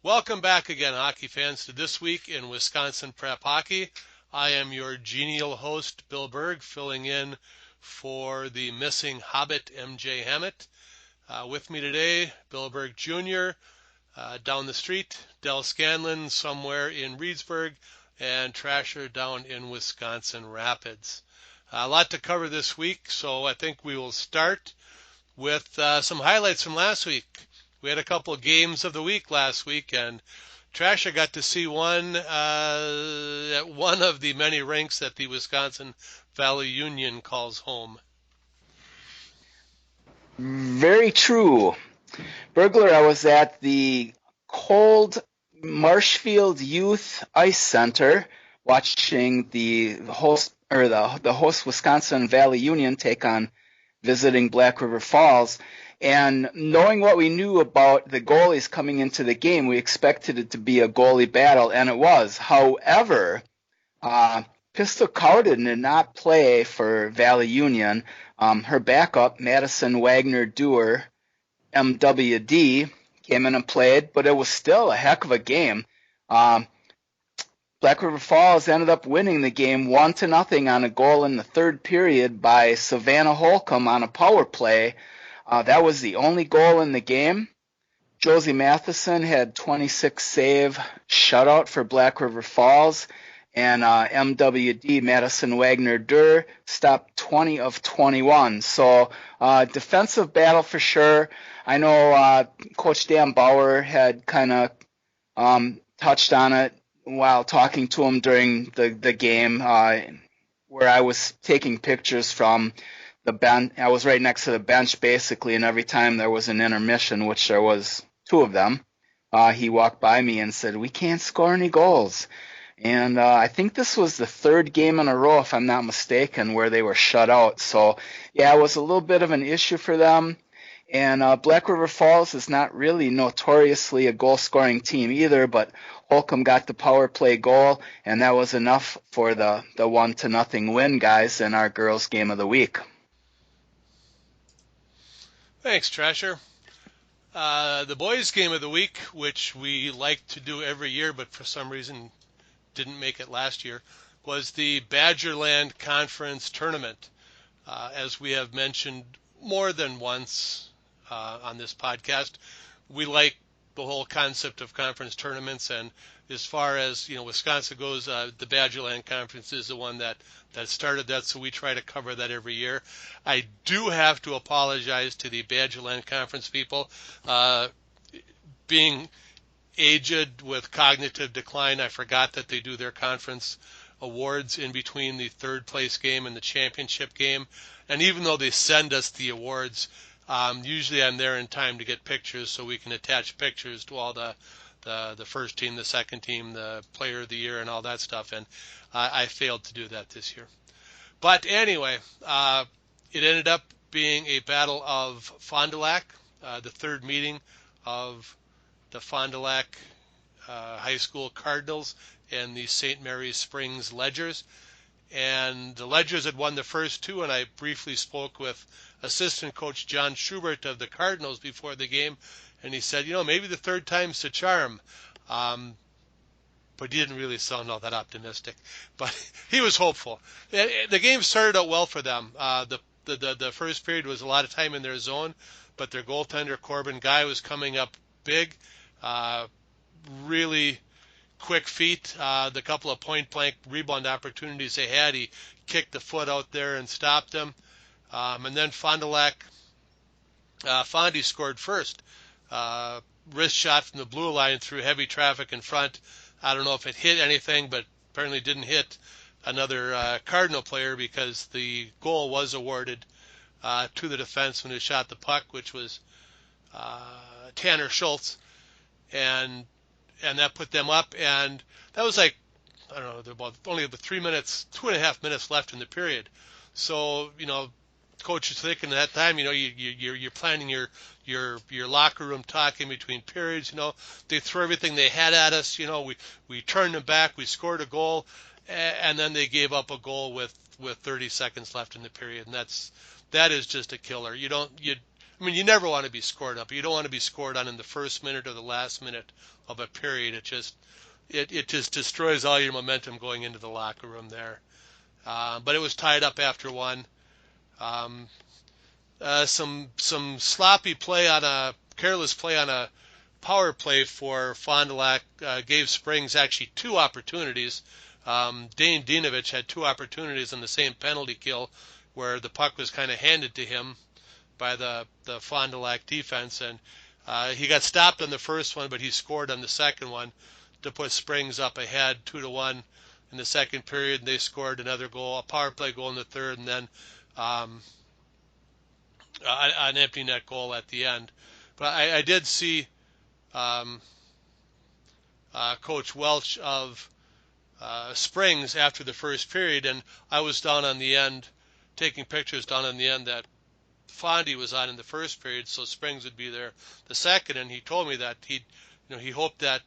Welcome back again, hockey fans, to This Week in Wisconsin Prep Hockey. I am your genial host, Bill Berg, filling in for the missing Hobbit, MJ Hammett. With me today, Bill Berg Jr., down the street, Del Scanlon somewhere in Reedsburg, and Trasher down in Wisconsin Rapids. A lot to cover this week, so I think we will start with some highlights from last week. We had a couple of games of the week last week, and Trasher got to see one at one of the many rinks that the Wisconsin Valley Union calls home. Very true. Burglar, I was at the cold Marshfield Youth Ice Center watching the host Wisconsin Valley Union take on visiting Black River Falls. And knowing what we knew about the goalies coming into the game, we expected it to be a goalie battle, and it was. However, Pistol Cowden did not play for Valley Union. Her backup, Madison Wagner Dewar, MWD, came in and played, but it was still a heck of a game. Um, Black River Falls ended up winning the game 1-0 on a goal in the third period by Savannah Holcomb on a power play. That was the only goal in the game. Josie Matheson had 26 save shutout for Black River Falls, and MWD Madison Wagner Durr stopped 20 of 21. So defensive battle for sure. I know Coach Dan Bauer had kind of touched on it while talking to him during the game, where I was taking pictures from the bench. I was right next to the bench basically, and every time there was an intermission, which there was two of them, he walked by me and said, "We can't score any goals." And I think this was the third game in a row, if I'm not mistaken, where they were shut out. So, yeah, it was a little bit of an issue for them. And Black River Falls is not really notoriously a goal-scoring team either, but Holcomb got the power play goal, and that was enough for the 1-0 win, guys, in our girls' game of the week. Thanks, Trasher. The boys' game of the week, which we like to do every year, but for some reason didn't make it last year, was the Badgerland Conference Tournament. As we have mentioned more than once on this podcast, we like the whole concept of conference tournaments, and as far as Wisconsin goes, the Badgerland Conference is the one that started that, so we try to cover that every year. I do have to apologize to the Badgerland Conference people. Being aged with cognitive decline, I forgot that they do their conference awards in between the third place game and the championship game. And even though they send us the awards, usually I'm there in time to get pictures so we can attach pictures to all the first team, the second team, the player of the year, and all that stuff. And I failed to do that this year. But anyway, it ended up being a battle of Fond du Lac, the third meeting of the Fond du Lac High School Cardinals and the St. Mary's Springs Ledgers. And the Ledgers had won the first two, and I briefly spoke with assistant coach John Schubert of the Cardinals before the game, and he said, maybe the third time's the charm. But he didn't really sound all that optimistic. But he was hopeful. The game started out well for them. The first period was a lot of time in their zone, but their goaltender, Corbin Guy, was coming up big. Really quick feet. The couple of point-blank rebound opportunities they had, he kicked the foot out there and stopped them. And then Fond du Lac, Fondy scored first. Wrist shot from the blue line through heavy traffic in front. I don't know if it hit anything, but apparently didn't hit another Cardinal player, because the goal was awarded to the defenseman who shot the puck, which was Tanner Schultz, and that put them up. And that was like, I don't know, there were only about 3 minutes, 2.5 minutes left in the period. So coach is thinking at that time, you're planning your locker room talk in between periods. They threw everything they had at us. We turned them back. We scored a goal, and then they gave up a goal with 30 seconds left in the period, and that is just a killer. I mean, you never want to be scored up. You don't want to be scored on in the first minute or the last minute of a period. It just destroys all your momentum going into the locker room there. But it was tied up after one. Um, some sloppy play on a careless play on a power play for Fond du Lac gave Springs actually two opportunities. Dane Dinovich had two opportunities in the same penalty kill where the puck was kind of handed to him by the Fond du Lac defense, and he got stopped on the first one, but he scored on the second one to put Springs up ahead 2-1 in the second period, and they scored another goal, a power play goal in the third, and then an empty net goal at the end. But I did see Coach Welch of Springs after the first period, and I was down on the end, taking pictures down on the end that Fondy was on in the first period, so Springs would be there the second, and he told me that he hoped that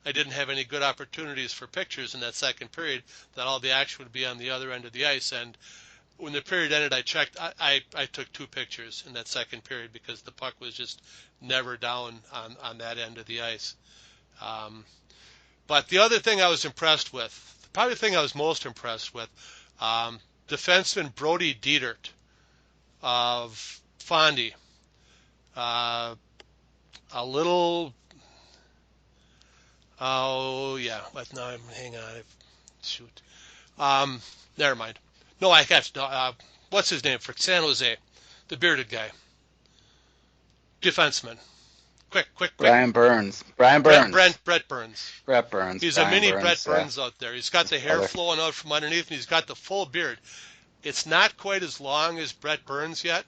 I didn't have any good opportunities for pictures in that second period, that all the action would be on the other end of the ice. And when the period ended, I checked. I took two pictures in that second period because the puck was just never down on that end of the ice. But the other thing I was impressed with, probably the thing I was most impressed with, defenseman Brody Dietert of Fondy. A little. Oh yeah, but no, hang on. Shoot. Never mind. No, I have no. What's his name for San Jose? The bearded guy. Defenseman. Quick. Brett Burns. Brett Burns. Brett Burns. He's Brian a mini Burns, Brett Burns out there. He's got the hair flowing out from underneath, and he's got the full beard. It's not quite as long as Brett Burns yet,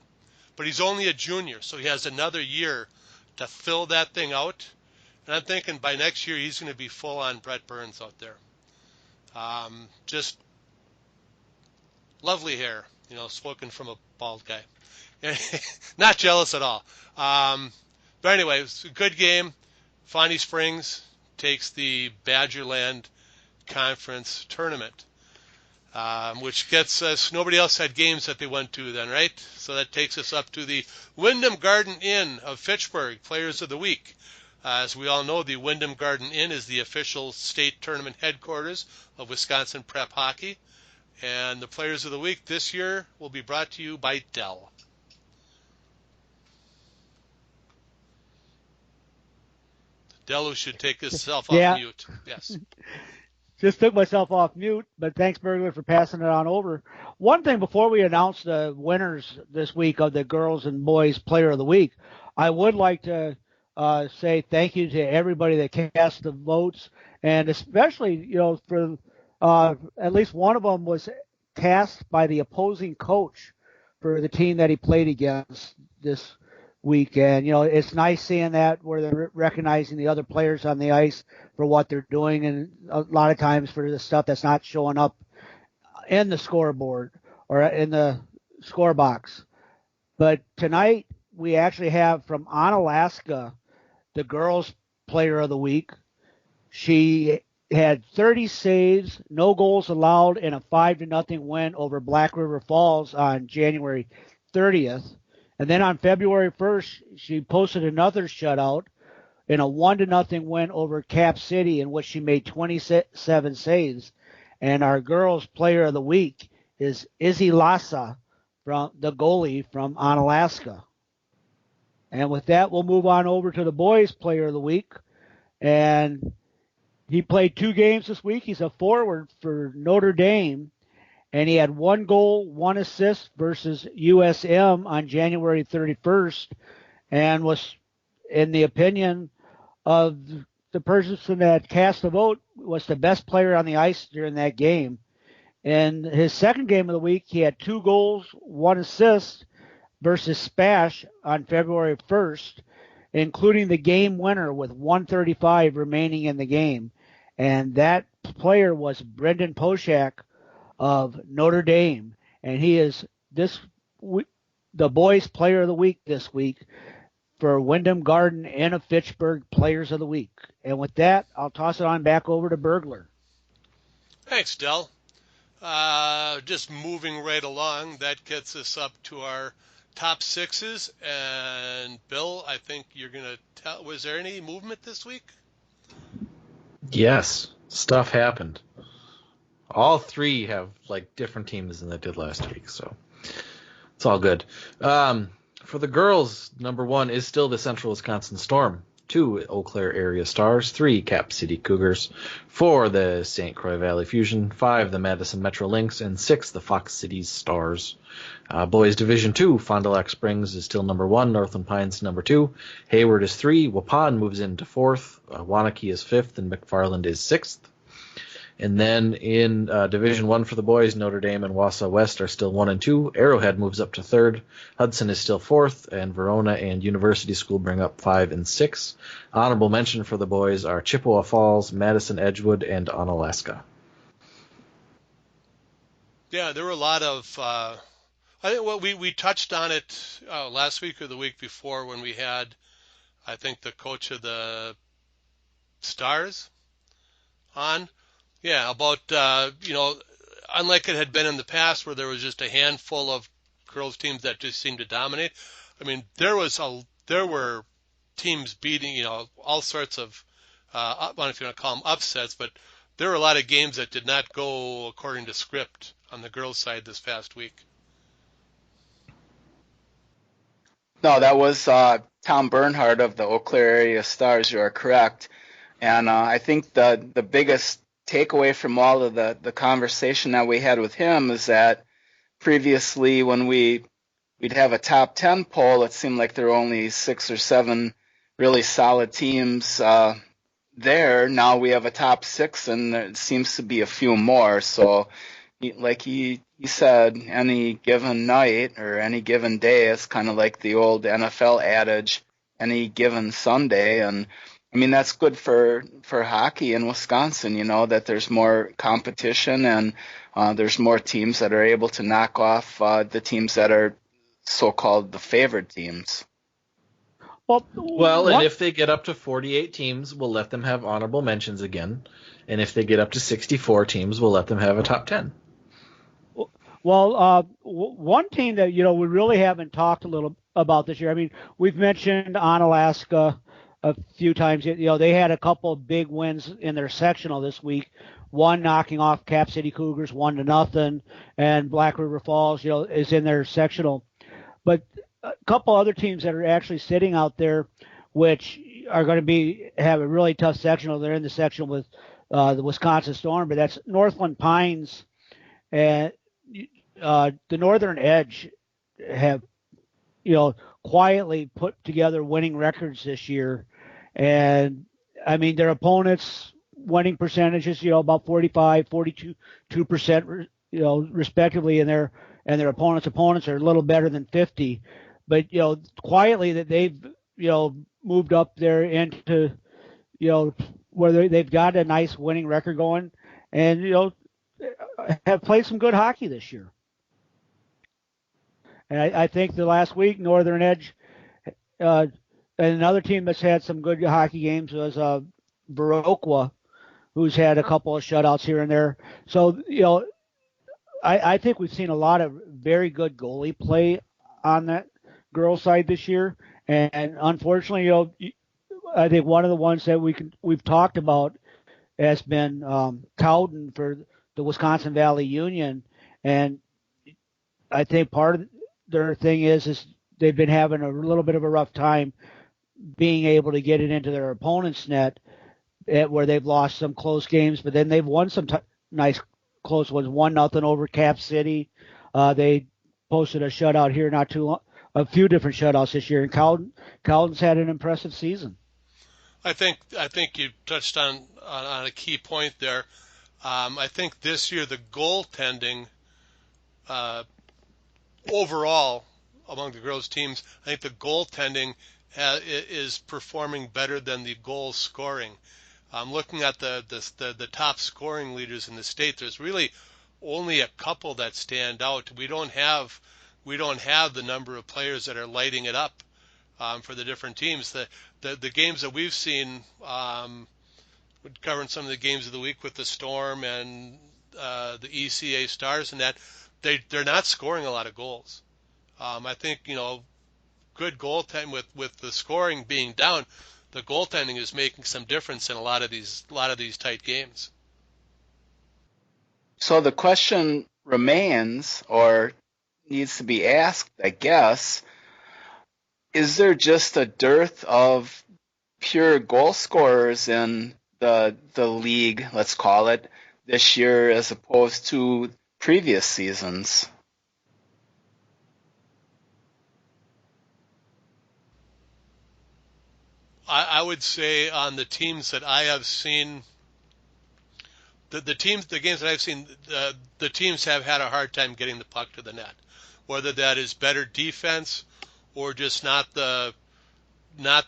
but he's only a junior, so he has another year to fill that thing out. And I'm thinking by next year he's going to be full-on Brett Burns out there. Just lovely hair, spoken from a bald guy. Not jealous at all. But anyway, it was a good game. Fondy Springs takes the Badgerland Conference tournament, which gets us, nobody else had games that they went to then, right? So that takes us up to the Wyndham Garden Inn of Fitchburg, Players of the Week. As we all know, the Wyndham Garden Inn is the official state tournament headquarters of Wisconsin Prep Hockey. And the Players of the Week this year will be brought to you by Dell. Dell should take himself off mute. Yes. Just took myself off mute, but thanks, Burglar, for passing it on over. One thing before we announce the winners this week of the Girls and Boys Player of the Week, I would like to say thank you to everybody that cast the votes, and especially, for at least one of them was tasked by the opposing coach for the team that he played against this week. And, it's nice seeing that where they're recognizing the other players on the ice for what they're doing, and a lot of times for the stuff that's not showing up in the scoreboard or in the score box. But tonight we actually have from Onalaska the Girls Player of the Week. She had 30 saves, no goals allowed, and a 5-0 win over Black River Falls on January 30th. And then on February 1st, she posted another shutout in a 1-0 win over Cap City, in which she made 27 saves. And our Girls Player of the Week is Izzy Lassa, from the goalie from Onalaska. And with that, we'll move on over to the Boys Player of the Week. And he played 2 games this week. He's a forward for Notre Dame. And he had 1 goal, 1 assist versus USM on January 31st. And was, in the opinion of the person that cast the vote, was the best player on the ice during that game. In his second game of the week, he had 2 goals, 1 assist versus Spash on February 1st, including the game winner with 1:35 remaining in the game. And that player was Brendan Poshak of Notre Dame. And he is the Boys Player of the Week this week for Wyndham Garden Inn of Fitchburg Players of the Week. And with that, I'll toss it on back over to Burglar. Thanks, Del. Just moving right along, that gets us up to our top sixes, and Bill, I think you're going to tell. Was there any movement this week? Yes, stuff happened. All three have like different teams than they did last week, so it's all good. For the girls, number 1 is still the Central Wisconsin Storm. 2, Eau Claire Area Stars. 3, Cap City Cougars. 4, the St. Croix Valley Fusion. 5, the Madison Metro Lynx. And 6, the Fox Cities Stars. Boys Division 2, Fond du Lac Springs is still number 1. Northland Pines number 2. Hayward is 3. Waupun moves into 4th. Waunakee is 5th. And McFarland is 6th. And then in Division 1 for the boys, Notre Dame and Wausau West are still 1 and 2. Arrowhead moves up to 3rd. Hudson is still 4th. And Verona and University School bring up 5 and 6. Honorable mention for the boys are Chippewa Falls, Madison Edgewood, and Onalaska. Yeah, there were a lot of. I think we touched on it last week or the week before when we had, I think, the coach of the Stars on. Yeah, about unlike it had been in the past where there was just a handful of girls teams that just seemed to dominate. I mean, there were teams beating all sorts of I don't know if you want to call them upsets, but there were a lot of games that did not go according to script on the girls' side this past week. No, that was Tom Bernhardt of the Eau Claire Area Stars. You are correct. And I think the biggest takeaway from all of the conversation that we had with him is that previously when we'd have a top 10 poll, it seemed like there were only 6 or 7 really solid teams there. Now we have a top 6, and there seems to be a few more. So like he said, any given night or any given day, it's kind of like the old NFL adage, any given Sunday. And I mean, that's good for hockey in Wisconsin, that there's more competition and there's more teams that are able to knock off the teams that are so-called the favored teams. Well, and if they get up to 48 teams, we'll let them have honorable mentions again. And if they get up to 64 teams, we'll let them have a top 10. Well, one team that, we really haven't talked a little about this year. I mean, we've mentioned Onalaska a few times. They had a couple of big wins in their sectional this week. One knocking off Cap City Cougars 1-0, and Black River Falls, is in their sectional. But a couple other teams that are actually sitting out there, which are going to have a really tough sectional. They're in the sectional with the Wisconsin Storm, but that's Northland Pines and the Northern Edge have, quietly put together winning records this year. And I mean, their opponents' winning percentages, about 45, 42%, respectively, and their opponents are a little better than 50. But, quietly that they've, moved up there into, where they've got a nice winning record going and, have played some good hockey this year. And I think the last week, Northern Edge, and another team that's had some good hockey games was Viroqua, who's had a couple of shutouts here and there. So, I think we've seen a lot of very good goalie play on that girls' side this year. And unfortunately, I think one of the ones that we've talked about has been Cowden for the Wisconsin Valley Union. And I think part of their thing is they've been having a little bit of a rough time being able to get it into their opponent's net, where they've lost some close games, but then they've won some nice close ones. 1-0 over Cap City. They posted a shutout here not too long, a few different shutouts this year, and Cowden's had an impressive season. I think you touched on a key point there. I think this year the goaltending overall among the girls' teams, I think the goaltending is performing better than the goal scoring. Looking at the top scoring leaders in the state, there's really only a couple that stand out. We don't have the number of players that are lighting it up for the different teams. The games that we've seen, covering some of the games of the week with the Storm and the ECA Stars and that, they're not scoring a lot of goals. I think good goaltending with the scoring being down, the goaltending is making some difference in a lot of these tight games. So the question remains, or needs to be asked, I guess, is there just a dearth of pure goal scorers in the league, let's call it, this year as opposed to previous seasons? I would say on the teams that I have seen, the games that I've seen, the teams have had a hard time getting the puck to the net, whether that is better defense or just not the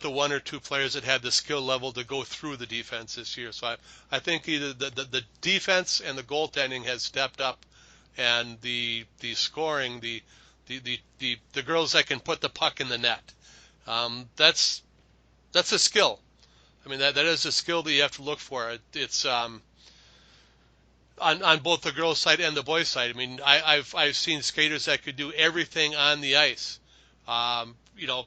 one or two players that had the skill level to go through the defense this year. So I think either the defense and the goaltending has stepped up, and the scoring, the girls that can put the puck in the net, that's a skill. I mean, that is a skill that you have to look for. It's on both the girls' side and the boys' side. I mean, I've seen skaters that could do everything on the ice. You know,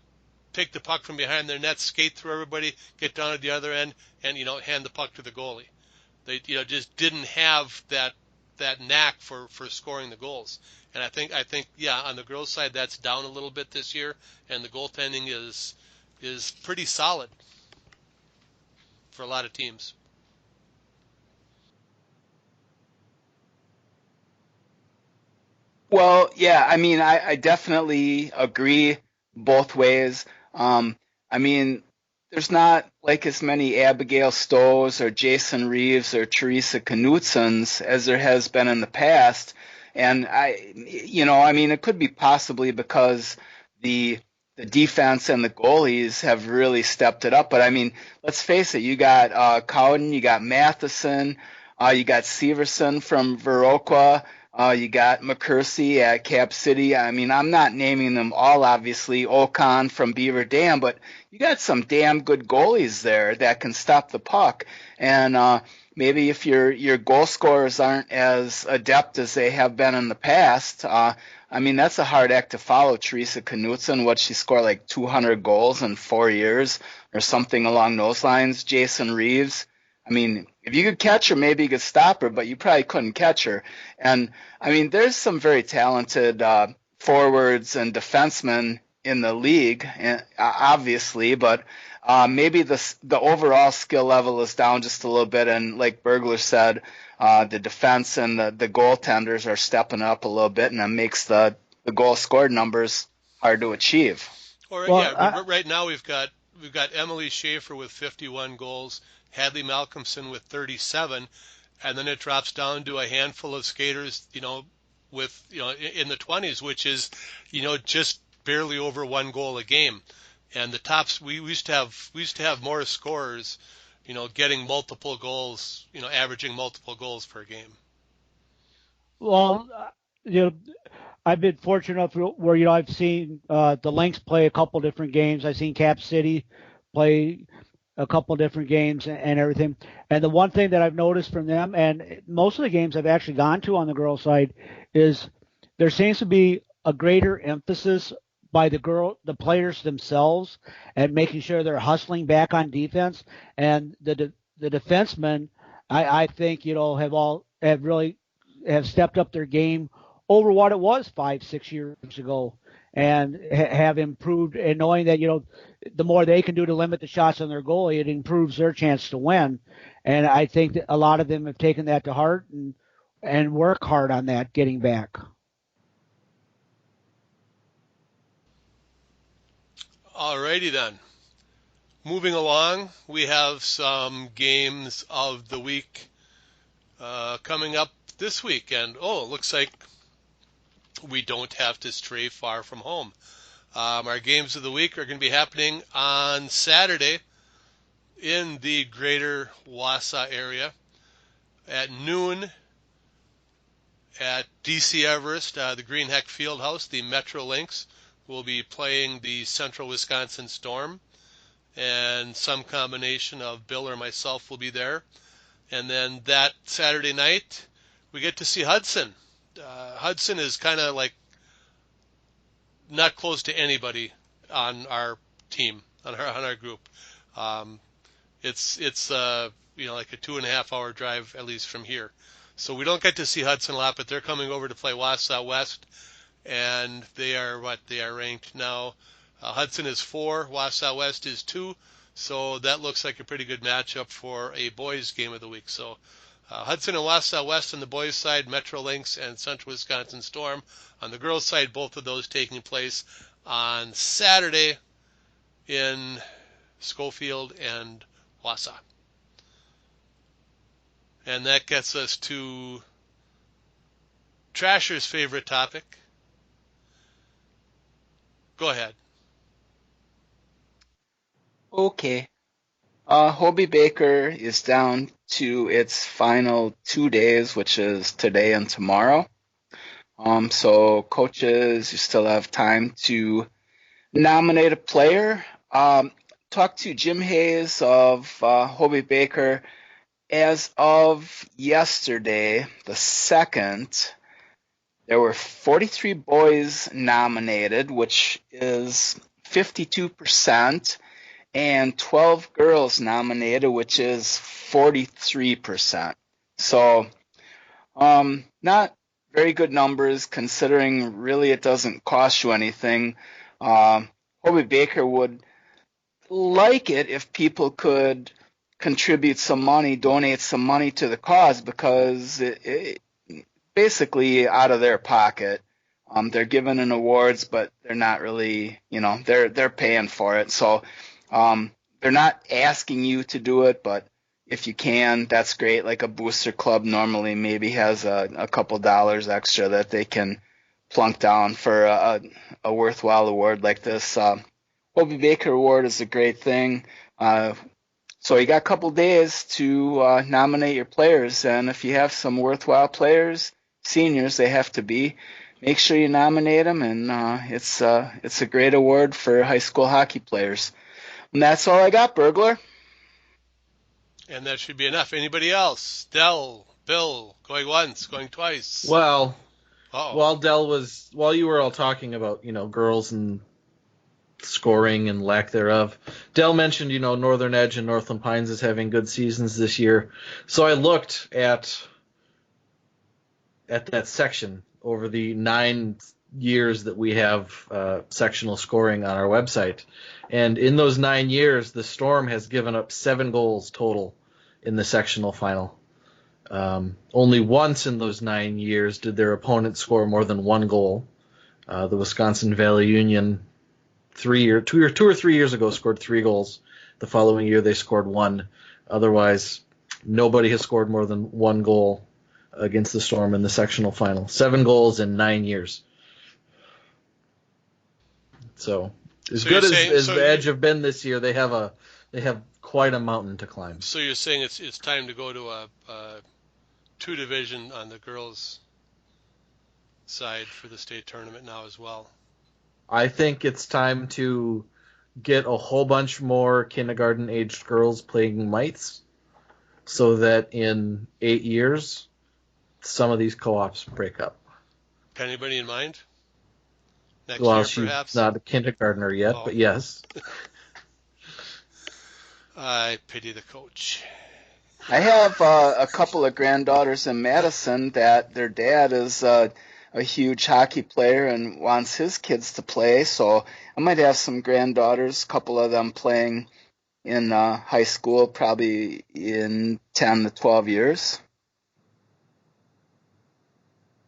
pick the puck from behind their net, skate through everybody, get down at the other end, and hand the puck to the goalie. They just didn't have that knack for scoring the goals. And I think yeah, on the girls' side that's down a little bit this year, and the goaltending is pretty solid for a lot of teams. Well, yeah, I mean, I definitely agree both ways. I mean, there's not like as many Abigail Stows or Jason Reeves or Teresa Knutsons as there has been in the past. And I mean, it could be possibly because the the defense and the goalies have really stepped it up. But I mean, let's face it, you got Cowden, you got Matheson, you got Severson from Viroqua. You got McCursey at Cap City. I mean, I'm not naming them all, obviously. Ocon from Beaver Dam, but you got some damn good goalies there that can stop the puck. And maybe if your goal scorers aren't as adept as they have been in the past, I mean, that's a hard act to follow. Teresa Knutson, what she scored like 200 goals in 4 years or something along those lines. Jason Reeves. I mean, if you could catch her, maybe you could stop her, but you probably couldn't catch her. And I mean, there's some very talented forwards and defensemen in the league, obviously, but maybe the overall skill level is down just a little bit. And like Bergler said, the defense and the goaltenders are stepping up a little bit, and that makes the goal scored numbers hard to achieve. Right now we've got Emily Schaefer with 51 goals, Hadley Malcolmson with 37, and then it drops down to a handful of skaters, with in the 20s, which is just barely over 1 goal a game. And the tops, we used to have more scorers, getting multiple goals, averaging multiple goals per game. Well, I've been fortunate enough where I've seen the Lynx play a couple different games. I've seen Cap City play a couple different games and everything. And the one thing that I've noticed from them, and most of the games I've actually gone to on the girls' side, is there seems to be a greater emphasis by the players themselves and making sure they're hustling back on defense. And the defensemen, I think have really stepped up their game over what it was 5-6 years ago, and have improved. And knowing that the more they can do to limit the shots on their goalie, it improves their chance to win. And I think that a lot of them have taken that to heart and work hard on that, getting back. Alrighty then. Moving along, we have some games of the week coming up this week, and it looks like we don't have to stray far from home. Our games of the week are going to be happening on Saturday in the greater Wausau area at noon at DC Everest, the Greenheck Fieldhouse. The Metro Lynx will be playing the Central Wisconsin Storm, and some combination of Bill or myself will be there. And then that Saturday night, we get to see Hudson. Hudson is kind of like not close to anybody on our team, on our group. It's like a 2.5 hour drive at least from here. So we don't get to see Hudson a lot, but they're coming over to play Wausau West, and they are ranked now. Hudson is 4, Wausau West is 2, so that looks like a pretty good matchup for a boys game of the week. So Hudson and Wausau West on the boys' side, Metro Lynx and Central Wisconsin Storm. On the girls' side, both of those taking place on Saturday in Schofield and Wausau. And that gets us to Trasher's favorite topic. Go ahead. Okay. Hobie Baker is down to its final 2 days, which is today and tomorrow. So coaches, you still have time to nominate a player. Talked to Jim Hayes of Hobie Baker. As of yesterday, the 2nd, there were 43 boys nominated, which is 52%, and 12 girls nominated, which is 43%. So, not very good numbers considering really it doesn't cost you anything. Hobie Baker would like it if people could contribute some money, donate some money to the cause, because it basically out of their pocket. They're given an awards, but they're not really, they're paying for it. So they're not asking you to do it, but if you can, that's great. Like a booster club normally maybe has a couple dollars extra that they can plunk down for a worthwhile award like this. Hobie Baker Award is a great thing. So you got a couple days to nominate your players, and if you have some worthwhile players, seniors they have to be, make sure you nominate them, and it's a great award for high school hockey players. And that's all I got, Burglar. And that should be enough. Anybody else? Dell, Bill, going once, going twice. Well, Uh-oh. while you were all talking about, girls and scoring and lack thereof, Dell mentioned, Northern Edge and Northland Pines is having good seasons this year. So I looked at that section over the 9 years that we have sectional scoring on our website. And in those 9 years, the Storm has given up 7 goals total in the sectional final. Only once in those 9 years did their opponent score more than 1 goal. The Wisconsin Valley Union 2 or 3 years ago scored 3 goals. The following year they scored 1. Otherwise, nobody has scored more than 1 goal against the Storm in the sectional final. 7 goals in 9 years. So as good as the Edge have been this year, they have quite a mountain to climb. So you're saying it's time to go to a 2 division on the girls' side for the state tournament now as well. I think it's time to get a whole bunch more kindergarten-aged girls playing mites, so that in 8 years, some of these co-ops break up. Got anybody in mind? Next year, perhaps? She's not a kindergartner yet, but yes. I pity the coach. I have a couple of granddaughters in Madison that their dad is a huge hockey player and wants his kids to play, so I might have some granddaughters, a couple of them playing in high school, probably in 10 to 12 years.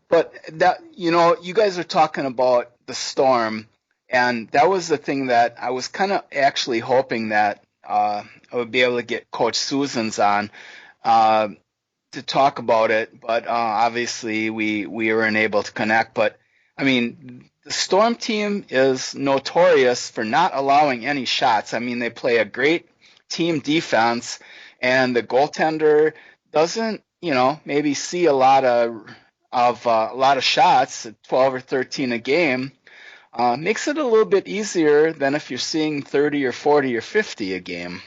But that, you guys are talking about the Storm, and that was the thing that I was kind of actually hoping that I would be able to get Coach Susans on to talk about it, but obviously we weren't able to connect. But I mean, the Storm team is notorious for not allowing any shots. I mean, they play a great team defense, and the goaltender doesn't, maybe see a lot of shots, 12 or 13 a game. Makes it a little bit easier than if you're seeing 30 or 40 or 50 a game.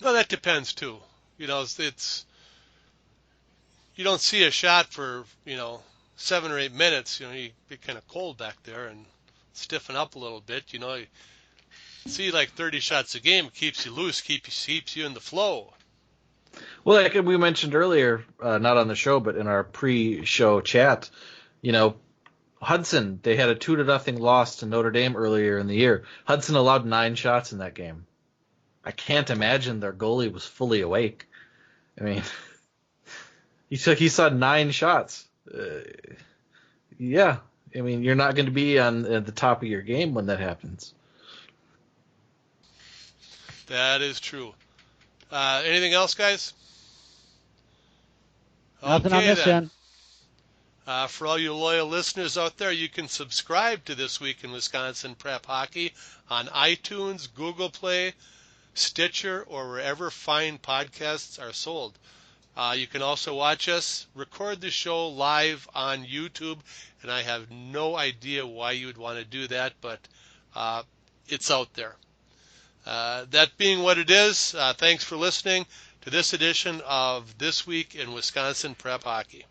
No, that depends too. It's you don't see a shot for 7 or 8 minutes, you get kind of cold back there and stiffen up a little bit. You see, like 30 shots a game keeps you loose, keeps you in the flow. Well, like we mentioned earlier, not on the show, but in our pre-show chat, Hudson, they had a 2-0 loss to Notre Dame earlier in the year. Hudson allowed 9 shots in that game. I can't imagine their goalie was fully awake. I mean, he saw 9 shots. Yeah, I mean, you're not going to be at the top of your game when that happens. That is true. Anything else, guys? Nothing on this end. For all you loyal listeners out there, you can subscribe to This Week in Wisconsin Prep Hockey on iTunes, Google Play, Stitcher, or wherever fine podcasts are sold. You can also watch us record the show live on YouTube, and I have no idea why you would want to do that, but it's out there. That being what it is, thanks for listening to this edition of This Week in Wisconsin Prep Hockey.